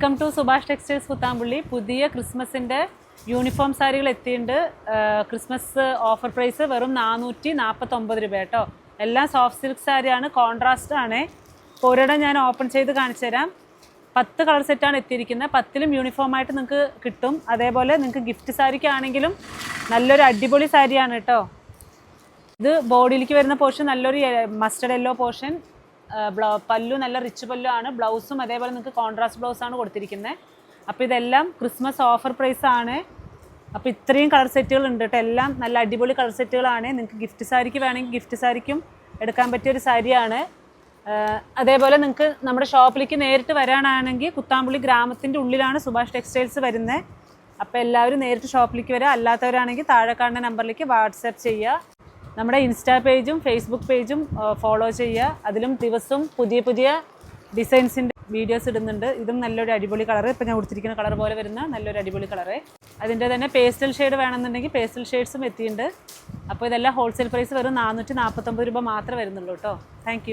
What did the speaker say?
Welcome to Subhash textiles Kuthampully. പുതിയ ക്രിസ്മസിൻ്റെ uniform സാരികൾ എത്തിയിട്ടുണ്ട്. ക്രിസ്മസ് ഓഫർ പ്രൈസ് വെറും 449 രൂപ കേട്ടോ. എല്ലാം സോഫ്റ്റ് സിൽക്ക് സാരിയാണ്, കോൺട്രാസ്റ്റ് ആണ്. ഒരിടം ഞാൻ ഓപ്പൺ ചെയ്ത് കാണിച്ചു തരാം. 10 കളർ സെറ്റാണ് എത്തിയിരിക്കുന്നത്. 10ലും യൂണിഫോം ആയിട്ട് നിങ്ങൾക്ക് കിട്ടും. അതേപോലെ നിങ്ങൾക്ക് ഗിഫ്റ്റ് സാരിക്കാണെങ്കിലും നല്ലൊരു അടിപൊളി സാരിയാണ് കേട്ടോ. ഇത് ബോഡിയിലേക്ക് വരുന്ന പോർഷൻ നല്ലൊരു മസ്റ്റർഡ് യെല്ലോ പോർഷൻ. പല്ലു നല്ല റിച്ച് പല്ലു ആണ്. ബ്ലൗസും അതേപോലെ നിങ്ങൾക്ക് കോൺട്രാസ്റ്റ് ബ്ലൗസാണ് കൊടുത്തിരിക്കുന്നത്. അപ്പോൾ ഇതെല്ലാം ക്രിസ്മസ് ഓഫർ പ്രൈസ് ആണ്. അപ്പോൾ ഇത്രയും കളർ സെറ്റുകൾ ഉണ്ട് കേട്ടോ. എല്ലാം നല്ല അടിപൊളി കളർ സെറ്റുകളാണ്. നിങ്ങൾക്ക് ഗിഫ്റ്റ് സാരിക്ക് വേണമെങ്കിൽ ഗിഫ്റ്റ് സാരിക്കും എടുക്കാൻ പറ്റിയൊരു സാരിയാണ്. അതേപോലെ നിങ്ങൾക്ക് നമ്മുടെ ഷോപ്പിലേക്ക് നേരിട്ട് വരാനാണെങ്കിൽ കുത്താമ്പുള്ളി ഗ്രാമത്തിൻ്റെ ഉള്ളിലാണ് സുഭാഷ് ടെക്സ്റ്റൈൽസ് വരുന്നത്. അപ്പോൾ എല്ലാവരും നേരിട്ട് ഷോപ്പിലേക്ക് വരിക. അല്ലാത്തവരാണെങ്കിൽ താഴെ കാണുന്ന നമ്പറിലേക്ക് വാട്സാപ്പ് ചെയ്യുക. നമ്മുടെ ഇൻസ്റ്റാ പേജും ഫേസ്ബുക്ക് പേജും ഫോളോ ചെയ്യുക. അതിലും ദിവസവും പുതിയ പുതിയ ഡിസൈൻസിൻ്റെ വീഡിയോസ് ഇടുന്നുണ്ട്. ഇതും നല്ലൊരു അടിപൊളി കളറ്. ഇപ്പോൾ ഞാൻ കൊടുത്തിരിക്കുന്ന കളർ പോലെ വരുന്ന നല്ലൊരു അടിപൊളി കളറ്. അതിൻ്റെ തന്നെ പേസ്റ്റൽ ഷെയ്ഡ് വേണമെന്നുണ്ടെങ്കിൽ പേസ്റ്റൽ ഷെയ്ഡ്സും എത്തിയിട്ടുണ്ട്. അപ്പോൾ ഇതെല്ലാം ഹോൾസെയിൽ പ്രൈസ് വെറും 449 രൂപ മാത്രമേ വരുന്നുള്ളൂ കേട്ടോ. താങ്ക്